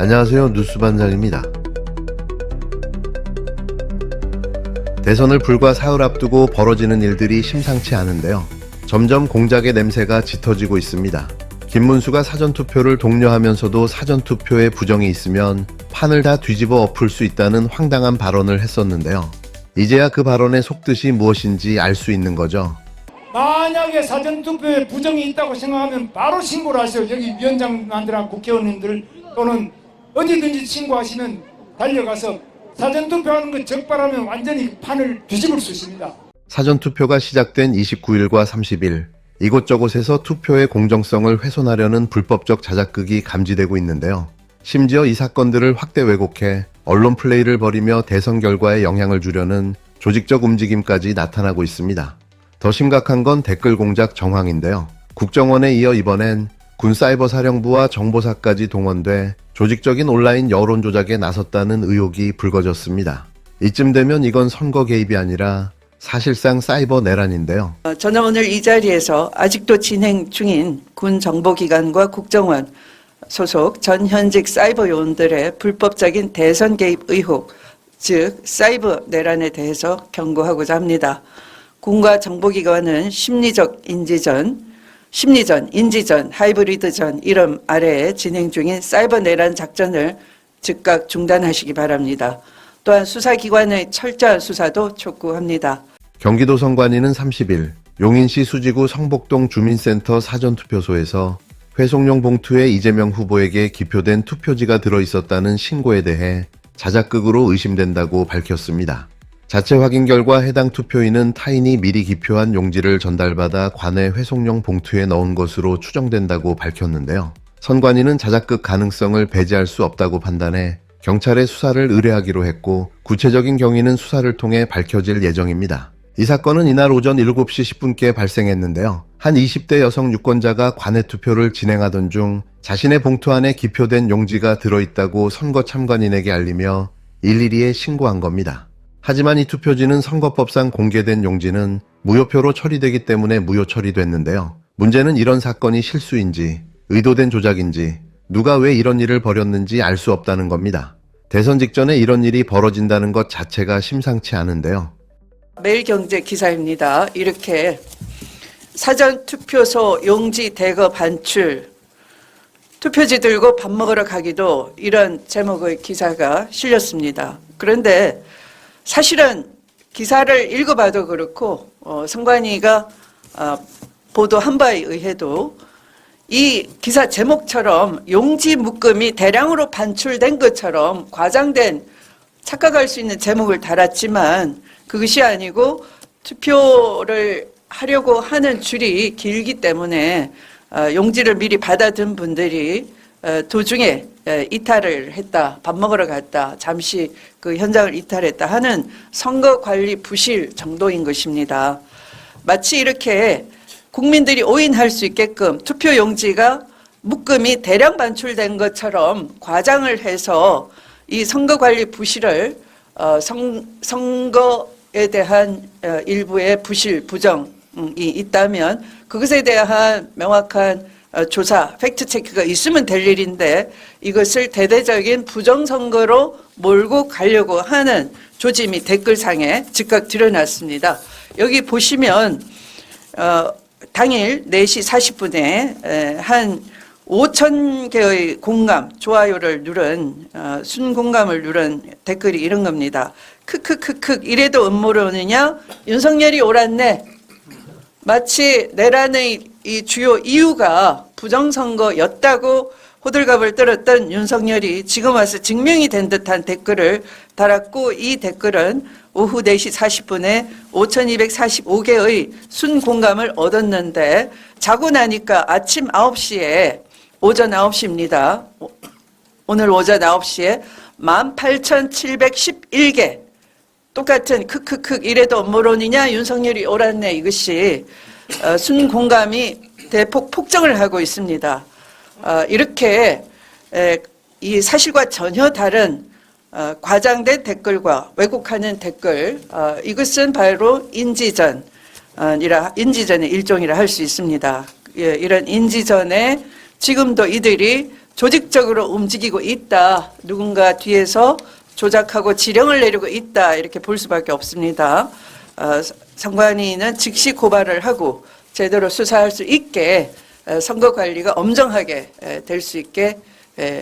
안녕하세요. 뉴스반장입니다. 대선을 불과 사흘 앞두고 벌어지는 일들이 심상치 않은데요. 점점 공작의 냄새가 짙어지고 있습니다. 김문수가 사전투표를 독려하면서도 사전투표에 부정이 있으면 판을 다 뒤집어 엎을 수 있다는 황당한 발언을 했었는데요. 이제야 그 발언의 속뜻이 무엇인지 알 수 있는 거죠. 만약에 사전투표에 부정이 있다고 생각하면 바로 신고를 하세요. 여기 위원장님들하고 국회의원님들 또는 어디든지 신고하시면 달려가서 사전투표하는 거 적발하면 완전히 판을 뒤집을 수 있습니다. 사전투표가 시작된 29일과 30일, 이곳저곳에서 투표의 공정성을 훼손하려는 불법적 자작극이 감지되고 있는데요. 심지어 이 사건들을 확대 왜곡해 언론 플레이를 벌이며 대선 결과에 영향을 주려는 조직적 움직임까지 나타나고 있습니다. 더 심각한 건 댓글 공작 정황인데요. 국정원에 이어 이번엔 군사이버사령부와 정보사까지 동원돼 조직적인 온라인 여론 조작에 나섰다는 의혹이 불거졌습니다. 이쯤 되면 이건 선거 개입이 아니라 사실상 사이버 내란인데요. 저는 오늘 이 자리에서 아직도 진행 중인 군 정보기관과 국정원 소속 전 현직 사이버 요원들의 불법적인 대선 개입 의혹, 즉 사이버 내란에 대해서 경고하고자 합니다. 군과 정보기관은 심리전, 인지전, 하이브리드전 이름 아래에 진행 중인 사이버 내란 작전을 즉각 중단하시기 바랍니다. 또한 수사기관의 철저한 수사도 촉구합니다. 경기도 선관위는 30일 용인시 수지구 성복동 주민센터 사전투표소에서 회송용 봉투에 이재명 후보에게 기표된 투표지가 들어있었다는 신고에 대해 자작극으로 의심된다고 밝혔습니다. 자체 확인 결과 해당 투표인은 타인이 미리 기표한 용지를 전달받아 관내 회송용 봉투에 넣은 것으로 추정된다고 밝혔는데요. 선관위는 자작극 가능성을 배제할 수 없다고 판단해 경찰에 수사를 의뢰하기로 했고 구체적인 경위는 수사를 통해 밝혀질 예정입니다. 이 사건은 이날 오전 7시 10분께 발생했는데요. 한 20대 여성 유권자가 관내 투표를 진행하던 중 자신의 봉투 안에 기표된 용지가 들어있다고 선거 참관인에게 알리며 112에 신고한 겁니다. 하지만 이 투표지는 선거법상 공개된 용지는 무효표로 처리되기 때문에 무효 처리됐는데요. 문제는 이런 사건이 실수인지 의도된 조작인지 누가 왜 이런 일을 벌였는지 알 수 없다는 겁니다. 대선 직전에 이런 일이 벌어진다는 것 자체가 심상치 않은데요. 매일경제 기사입니다. 이렇게 사전투표소 용지 대거 반출, 투표지 들고 밥 먹으러 가기도 이런 제목의 기사가 실렸습니다. 그런데 사실은 기사를 읽어봐도 그렇고 선관위가 보도한 바에 의해도 이 기사 제목처럼 용지 묶음이 대량으로 반출된 것처럼 과장된 착각할 수 있는 제목을 달았지만 그것이 아니고 투표를 하려고 하는 줄이 길기 때문에 용지를 미리 받아둔 분들이 도중에 이탈을 했다, 밥 먹으러 갔다, 잠시 그 현장을 이탈했다 하는 선거관리 부실 정도인 것입니다. 마치 이렇게 국민들이 오인할 수 있게끔 투표 용지가 묶음이 대량 반출된 것처럼 과장을 해서 이 선거관리 부실을 선거에 대한 일부의 부실, 부정이 있다면 그것에 대한 명확한 조사, 팩트체크가 있으면 될 일인데 이것을 대대적인 부정선거로 몰고 가려고 하는 조짐이 댓글상에 즉각 드러났습니다. 여기 보시면 당일 4시 40분에 한 5천 개의 공감, 좋아요를 누른 순공감을 누른 댓글이 이런 겁니다. 크크크크 이래도 음모론이냐? 윤석열이 옳았네. 마치 내란의 이 주요 이유가 부정선거였다고 호들갑을 떨었던 윤석열이 지금 와서 증명이 된 듯한 댓글을 달았고 이 댓글은 오후 4시 40분에 5,245개의 순공감을 얻었는데 자고 나니까 아침 9시에 오전 9시입니다. 오늘 오전 9시에 18,711개 똑같은 크크크 이래도 음모론이냐 윤석열이 옳았네 이것이 순공감이 대폭 폭증을 하고 있습니다. 이렇게 이 사실과 전혀 다른 과장된 댓글과 왜곡하는 댓글 이것은 바로 인지전 인지전의 일종이라 할 수 있습니다. 예, 이런 인지전에 지금도 이들이 조직적으로 움직이고 있다. 누군가 뒤에서 조작하고 지령을 내리고 있다. 이렇게 볼 수밖에 없습니다. 선관위는 즉시 고발을 하고 제대로 수사할 수 있게 선거 관리가 엄정하게 될 수 있게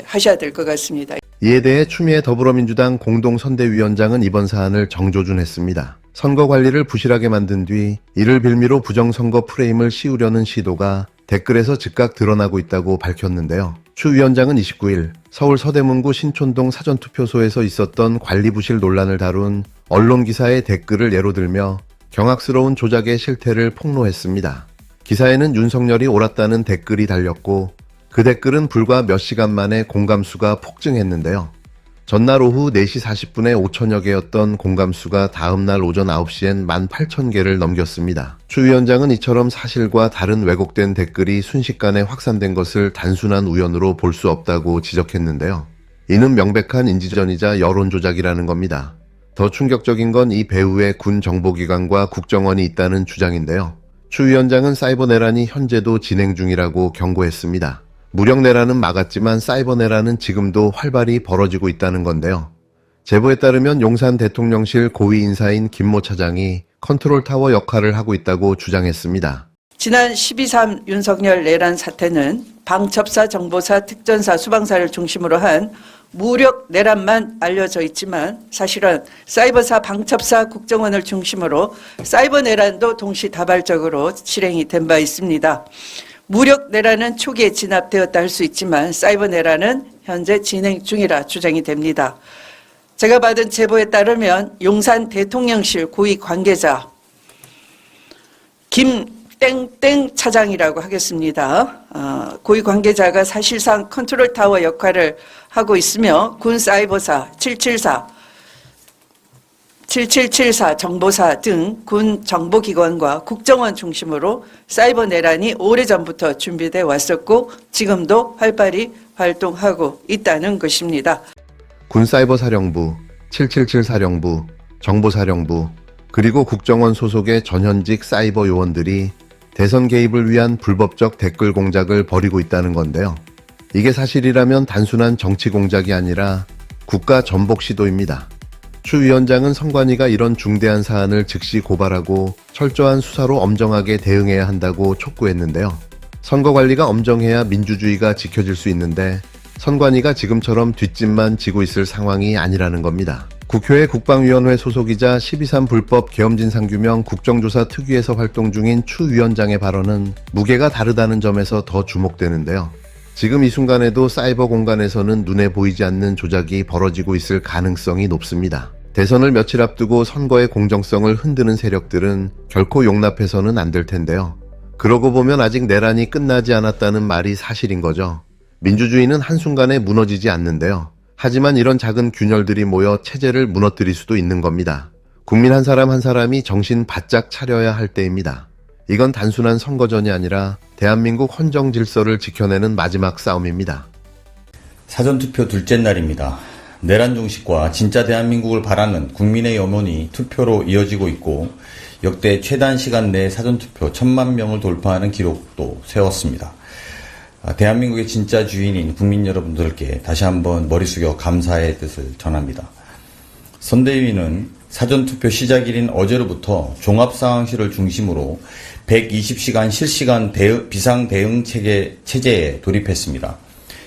하셔야 될 것 같습니다. 이에 대해 추미애 더불어민주당 공동선대위원장은 이번 사안을 정조준했습니다. 선거 관리를 부실하게 만든 뒤 이를 빌미로 부정선거 프레임을 씌우려는 시도가 댓글에서 즉각 드러나고 있다고 밝혔는데요. 추 위원장은 29일 서울 서대문구 신촌동 사전투표소에서 있었던 관리부실 논란을 다룬 언론기사의 댓글을 예로 들며 경악스러운 조작의 실태를 폭로했습니다. 기사에는 윤석열이 옳았다는 댓글이 달렸고 그 댓글은 불과 몇 시간 만에 공감수가 폭증했는데요. 전날 오후 4시 40분에 5천여 개였던 공감수가 다음날 오전 9시엔 18,000개를 넘겼습니다. 추 위원장은 이처럼 사실과 다른 왜곡된 댓글이 순식간에 확산된 것을 단순한 우연으로 볼 수 없다고 지적했는데요. 이는 명백한 인지전이자 여론조작이라는 겁니다. 더 충격적인 건 이 배후에 군 정보기관과 국정원이 있다는 주장인데요. 추 위원장은 사이버 내란이 현재도 진행 중이라고 경고했습니다. 무력 내란은 막았지만 사이버 내란은 지금도 활발히 벌어지고 있다는 건데요. 제보에 따르면 용산 대통령실 고위 인사인 김모 차장이 컨트롤타워 역할을 하고 있다고 주장했습니다. 지난 12.3 윤석열 내란 사태는 방첩사, 정보사, 특전사, 수방사를 중심으로 한 무력 내란만 알려져 있지만 사실은 사이버사, 방첩사, 국정원을 중심으로 사이버 내란도 동시다발적으로 실행이 된 바 있습니다. 무력 내란은 초기에 진압되었다 할 수 있지만 사이버 내란은 현재 진행 중이라 주장이 됩니다. 제가 받은 제보에 따르면 용산 대통령실 고위 관계자 김땡땡 차장이라고 하겠습니다. 고위 관계자가 사실상 컨트롤타워 역할을 하고 있으며 군 사이버사 7774 정보사 등 군 정보기관과 국정원 중심으로 사이버 내란이 오래전부터 준비돼 왔었고 지금도 활발히 활동하고 있다는 것입니다. 군사이버사령부, 777사령부, 정보사령부, 그리고 국정원 소속의 전현직 사이버 요원들이 대선 개입을 위한 불법적 댓글 공작을 벌이고 있다는 건데요. 이게 사실이라면 단순한 정치 공작이 아니라 국가 전복 시도입니다. 추 위원장은 선관위가 이런 중대한 사안을 즉시 고발하고 철저한 수사로 엄정하게 대응해야 한다고 촉구했는데요. 선거 관리가 엄정해야 민주주의가 지켜질 수 있는데 선관위가 지금처럼 뒷짐만 지고 있을 상황이 아니라는 겁니다. 국회의 국방위원회 소속이자 12.3 불법 계엄진상규명 국정조사 특위에서 활동 중인 추 위원장의 발언은 무게가 다르다는 점에서 더 주목되는데요. 지금 이 순간에도 사이버 공간에서는 눈에 보이지 않는 조작이 벌어지고 있을 가능성이 높습니다. 대선을 며칠 앞두고 선거의 공정성을 흔드는 세력들은 결코 용납해서는 안 될 텐데요. 그러고 보면 아직 내란이 끝나지 않았다는 말이 사실인 거죠. 민주주의는 한순간에 무너지지 않는데요. 하지만 이런 작은 균열들이 모여 체제를 무너뜨릴 수도 있는 겁니다. 국민 한 사람 한 사람이 정신 바짝 차려야 할 때입니다. 이건 단순한 선거전이 아니라 대한민국 헌정 질서를 지켜내는 마지막 싸움입니다. 사전투표 둘째 날입니다. 내란 종식과 진짜 대한민국을 바라는 국민의 염원이 투표로 이어지고 있고 역대 최단 시간 내에 사전투표 1000만 명을 돌파하는 기록도 세웠습니다. 대한민국의 진짜 주인인 국민 여러분들께 다시 한번 머리 숙여 감사의 뜻을 전합니다. 선대위는 사전투표 시작일인 어제로부터 종합상황실을 중심으로 120시간 실시간 비상대응 체제에 돌입했습니다.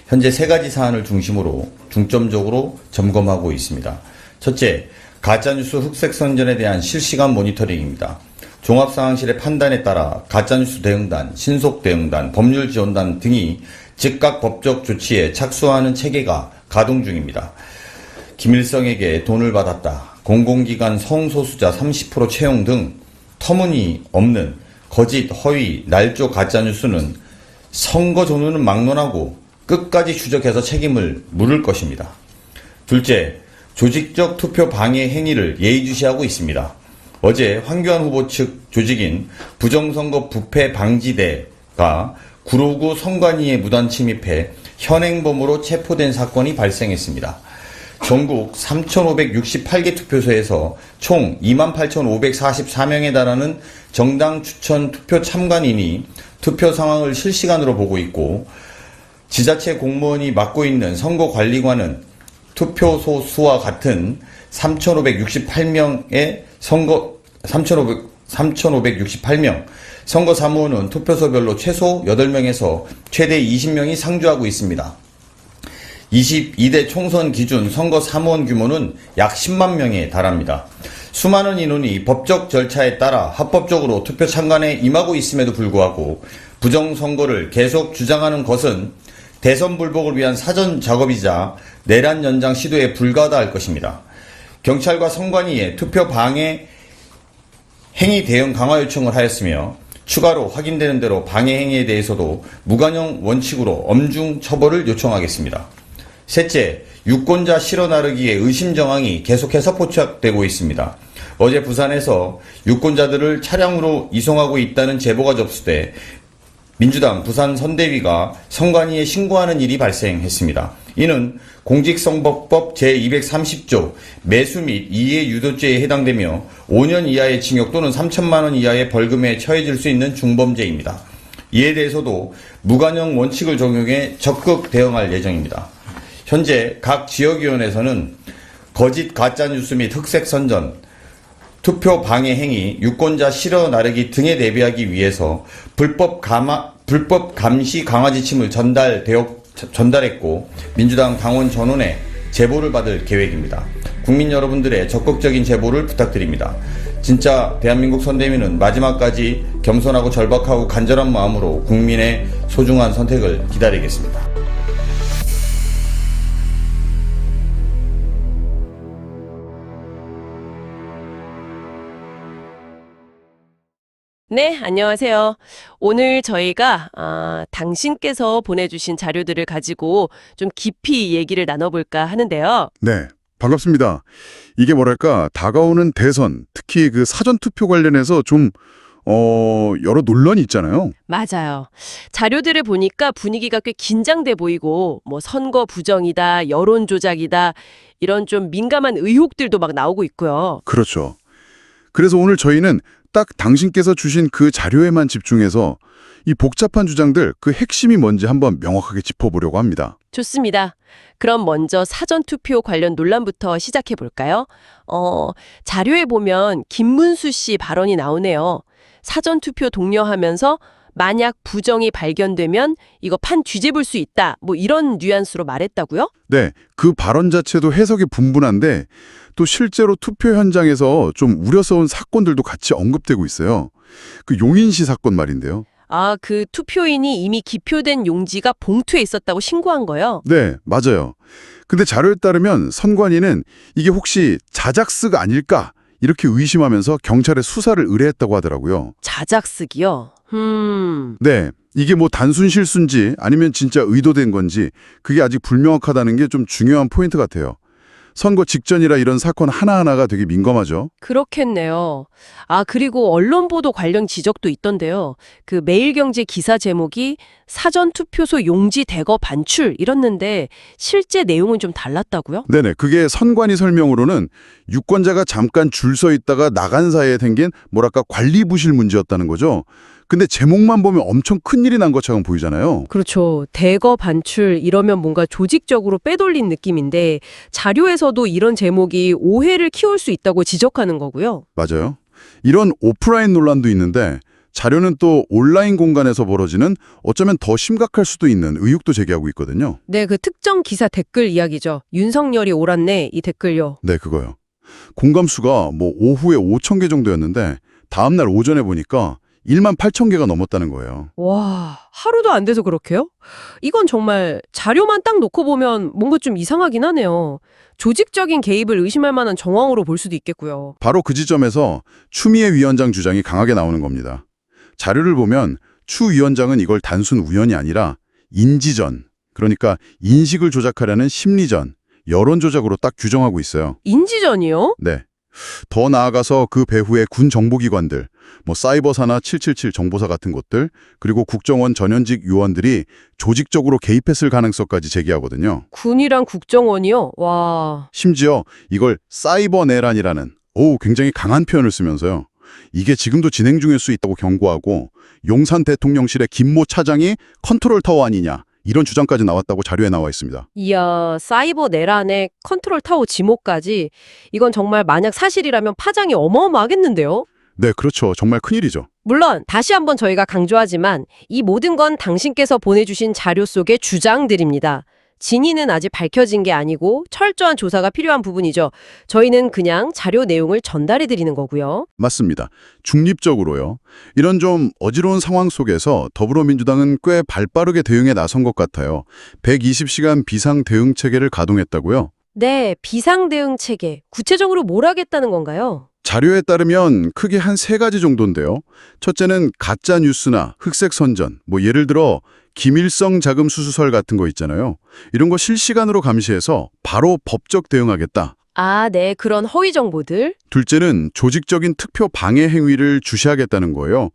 현재 3가지 사안을 중심으로 중점적으로 점검하고 있습니다. 첫째, 가짜뉴스 흑색선전에 대한 실시간 모니터링입니다. 종합상황실의 판단에 따라 가짜뉴스 대응단, 신속대응단, 법률지원단 등이 즉각 법적 조치에 착수하는 체계가 가동 중입니다. 김일성에게 돈을 받았다, 공공기관 성소수자 30% 채용 등 터무니없는 거짓, 허위, 날조 가짜뉴스는 선거 전후는 막론하고 끝까지 추적해서 책임을 물을 것입니다. 둘째, 조직적 투표 방해 행위를 예의주시하고 있습니다. 어제 황교안 후보 측 조직인 부정선거 부패 방지대가 구로구 선관위에 무단 침입해 현행범으로 체포된 사건이 발생했습니다. 전국 3,568개 투표소에서 총 28,544명에 달하는 정당 추천 투표 참관인이 투표 상황을 실시간으로 보고 있고, 지자체 공무원이 맡고 있는 선거관리관은 투표소 수와 같은 3,568명의 3,568명, 선거사무원은 투표소별로 최소 8명에서 최대 20명이 상주하고 있습니다. 22대 총선 기준 선거사무원 규모는 약 10만 명에 달합니다. 수많은 인원이 법적 절차에 따라 합법적으로 투표 참관에 임하고 있음에도 불구하고 부정선거를 계속 주장하는 것은 대선 불복을 위한 사전 작업이자 내란 연장 시도에 불과하다 것입니다. 경찰과 선관위에 투표 방해 행위 대응 강화 요청을 하였으며, 추가로 확인되는 대로 방해 행위에 대해서도 무관용 원칙으로 엄중 처벌을 요청하겠습니다. 셋째, 유권자 실어 나르기의 의심 정황이 계속해서 포착되고 있습니다. 어제 부산에서 유권자들을 차량으로 이송하고 있다는 제보가 접수돼 민주당 부산 선대위가 선관위에 신고하는 일이 발생했습니다. 이는 공직선거법 제230조 매수 및 이해 유도죄에 해당되며 5년 이하의 징역 또는 3천만 원 이하의 벌금에 처해질 수 있는 중범죄입니다. 이에 대해서도 무관용 원칙을 적용해 적극 대응할 예정입니다. 현재 각 지역위원회에서는 거짓 가짜뉴스 및 흑색 선전, 투표 방해 행위, 유권자 실어 나르기 등에 대비하기 위해서 불법 감시 강화 지침을 전달했고, 민주당 당원 전원의 제보를 받을 계획입니다. 국민 여러분들의 적극적인 제보를 부탁드립니다. 진짜 대한민국 선대위는 마지막까지 겸손하고 절박하고 간절한 마음으로 국민의 소중한 선택을 기다리겠습니다. 네, 안녕하세요. 오늘 저희가 당신께서 보내주신 자료들을 가지고 좀 깊이 얘기를 나눠볼까 하는데요. 네, 반갑습니다. 이게 뭐랄까, 다가오는 대선, 특히 그 사전투표 관련해서 좀 여러 논란이 있잖아요. 맞아요. 자료들을 보니까 분위기가 꽤 긴장돼 보이고, 뭐 선거 부정이다, 여론 조작이다, 이런 좀 민감한 의혹들도 막 나오고 있고요. 그렇죠. 그래서 오늘 저희는 딱 당신께서 주신 그 자료에만 집중해서 이 복잡한 주장들, 그 핵심이 뭔지 한번 명확하게 짚어보려고 합니다. 좋습니다. 그럼 먼저 사전투표 관련 논란부터 시작해 볼까요? 자료에 보면 김문수 씨 발언이 나오네요. 사전투표 독려하면서 만약 부정이 발견되면 이거 판 뒤집을 수 있다, 뭐 이런 뉘앙스로 말했다고요? 네, 그 발언 자체도 해석이 분분한데 또 실제로 투표 현장에서 좀 우려스러운 사건들도 같이 언급되고 있어요. 그 용인시 사건 말인데요. 아, 그 투표인이 이미 기표된 용지가 봉투에 있었다고 신고한 거요? 네, 맞아요. 근데 자료에 따르면 선관위는 이게 혹시 자작스가 아닐까 이렇게 의심하면서 경찰에 수사를 의뢰했다고 하더라고요. 자작쓰기요? 네, 이게 뭐 단순 실수인지 아니면 진짜 의도된 건지 그게 아직 불명확하다는 게 좀 중요한 포인트 같아요. 선거 직전이라 이런 사건 하나하나가 되게 민감하죠. 그렇겠네요. 아, 그리고 언론 보도 관련 지적도 있던데요. 그 매일경제 기사 제목이 사전투표소 용지 대거 반출 이랬는데 실제 내용은 좀 달랐다고요? 네네, 그게 선관위 설명으로는 유권자가 잠깐 줄 서 있다가 나간 사이에 생긴 뭐랄까 관리 부실 문제였다는 거죠. 근데 제목만 보면 엄청 큰일이 난 것처럼 보이잖아요. 그렇죠. 대거 반출 이러면 뭔가 조직적으로 빼돌린 느낌인데 자료에서도 이런 제목이 오해를 키울 수 있다고 지적하는 거고요. 맞아요. 이런 오프라인 논란도 있는데 자료는 또 온라인 공간에서 벌어지는 어쩌면 더 심각할 수도 있는 의혹도 제기하고 있거든요. 네, 그 특정 기사 댓글 이야기죠. 윤석열이 옳았네, 이 댓글요. 네, 그거요. 공감수가 뭐 오후에 5,000개 정도였는데 다음날 오전에 보니까 18,000개가 넘었다는 거예요. 와, 하루도 안 돼서 그렇게요? 이건 정말 자료만 딱 놓고 보면 뭔가 좀 이상하긴 하네요. 조직적인 개입을 의심할 만한 정황으로 볼 수도 있겠고요. 바로 그 지점에서 추미애 위원장 주장이 강하게 나오는 겁니다. 자료를 보면 추 위원장은 이걸 단순 우연이 아니라 인지전, 그러니까 인식을 조작하려는 심리전, 여론 조작으로 딱 규정하고 있어요. 인지전이요? 네. 더 나아가서 그 배후의 군 정보기관들, 뭐 사이버사나 777 정보사 같은 곳들, 그리고 국정원 전현직 요원들이 조직적으로 개입했을 가능성까지 제기하거든요. 군이랑 국정원이요? 와. 심지어 이걸 사이버 내란이라는 굉장히 강한 표현을 쓰면서요. 이게 지금도 진행 중일 수 있다고 경고하고 용산 대통령실의 김모 차장이 컨트롤 타워 아니냐 이런 주장까지 나왔다고 자료에 나와 있습니다. 이야, 사이버 내란에 컨트롤 타워 지목까지. 이건 정말 만약 사실이라면 파장이 어마어마하겠는데요? 네, 그렇죠. 정말 큰일이죠. 물론 다시 한번 저희가 강조하지만 이 모든 건 당신께서 보내주신 자료 속의 주장들입니다. 진위는 아직 밝혀진 게 아니고 철저한 조사가 필요한 부분이죠. 저희는 그냥 자료 내용을 전달해드리는 거고요. 맞습니다. 중립적으로요. 이런 좀 어지러운 상황 속에서 더불어민주당은 꽤 발빠르게 대응에 나선 것 같아요. 120시간 비상대응 체계를 가동했다고요? 네, 비상대응 체계. 구체적으로 뭘 하겠다는 건가요? 자료에 따르면 크게 한 3가지 정도인데요. 첫째는 가짜 뉴스나 흑색 선전, 뭐 예를 들어 기밀성 자금 수수설 같은 거 있잖아요. 이런 거 실시간으로 감시해서 바로 법적 대응하겠다. 아, 네, 그런 허위 정보들. 둘째는 조직적인 투표 방해 행위를 주시하겠다는 거예요.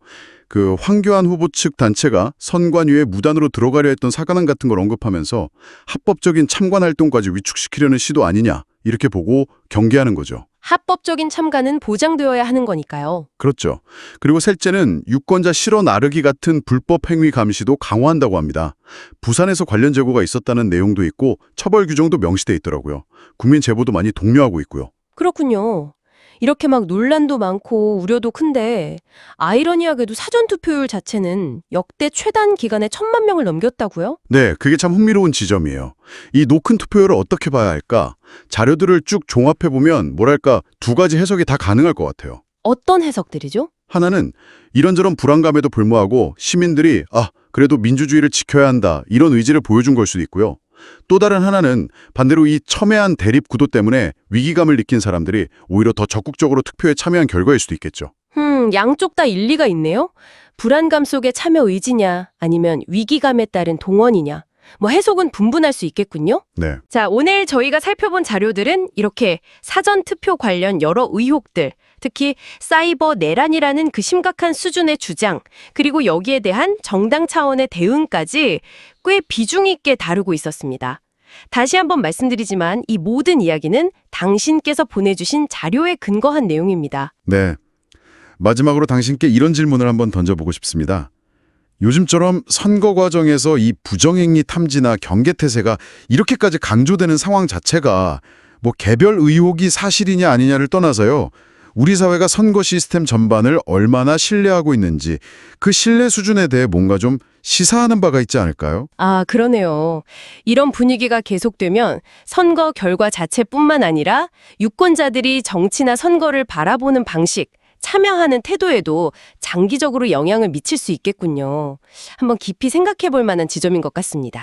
그 황교안 후보 측 단체가 선관위에 무단으로 들어가려 했던 사관왕 같은 걸 언급하면서 합법적인 참관 활동까지 위축시키려는 시도 아니냐 이렇게 보고 경계하는 거죠. 합법적인 참가는 보장되어야 하는 거니까요. 그렇죠. 그리고 셋째는 유권자 실어 나르기 같은 불법 행위 감시도 강화한다고 합니다. 부산에서 관련 제보가 있었다는 내용도 있고 처벌 규정도 명시돼 있더라고요. 국민 제보도 많이 독려하고 있고요. 그렇군요. 이렇게 막 논란도 많고 우려도 큰데 아이러니하게도 사전투표율 자체는 역대 최단 기간에 1,000만 명을 넘겼다고요? 네, 그게 참 흥미로운 지점이에요. 이 높은 투표율을 어떻게 봐야 할까? 자료들을 쭉 종합해보면 뭐랄까 2가지 해석이 다 가능할 것 같아요. 어떤 해석들이죠? 하나는 이런저런 불안감에도 불구하고 시민들이 그래도 민주주의를 지켜야 한다 이런 의지를 보여준 걸 수도 있고요. 또 다른 하나는 반대로 이 첨예한 대립 구도 때문에 위기감을 느낀 사람들이 오히려 더 적극적으로 투표에 참여한 결과일 수도 있겠죠. 양쪽 다 일리가 있네요. 불안감 속의 참여 의지냐 아니면 위기감에 따른 동원이냐. 뭐 해석은 분분할 수 있겠군요. 네. 자, 오늘 저희가 살펴본 자료들은 이렇게 사전투표 관련 여러 의혹들, 특히 사이버 내란이라는 그 심각한 수준의 주장, 그리고 여기에 대한 정당 차원의 대응까지 꽤 비중 있게 다루고 있었습니다. 다시 한번 말씀드리지만 이 모든 이야기는 당신께서 보내주신 자료에 근거한 내용입니다. 네. 마지막으로 당신께 이런 질문을 한번 던져보고 싶습니다. 요즘처럼 선거 과정에서 이 부정행위 탐지나 경계태세가 이렇게까지 강조되는 상황 자체가 뭐 개별 의혹이 사실이냐 아니냐를 떠나서요. 우리 사회가 선거 시스템 전반을 얼마나 신뢰하고 있는지 그 신뢰 수준에 대해 뭔가 좀 시사하는 바가 있지 않을까요? 아, 그러네요. 이런 분위기가 계속되면 선거 결과 자체뿐만 아니라 유권자들이 정치나 선거를 바라보는 방식, 참여하는 태도에도 장기적으로 영향을 미칠 수 있겠군요. 한번 깊이 생각해 볼 만한 지점인 것 같습니다.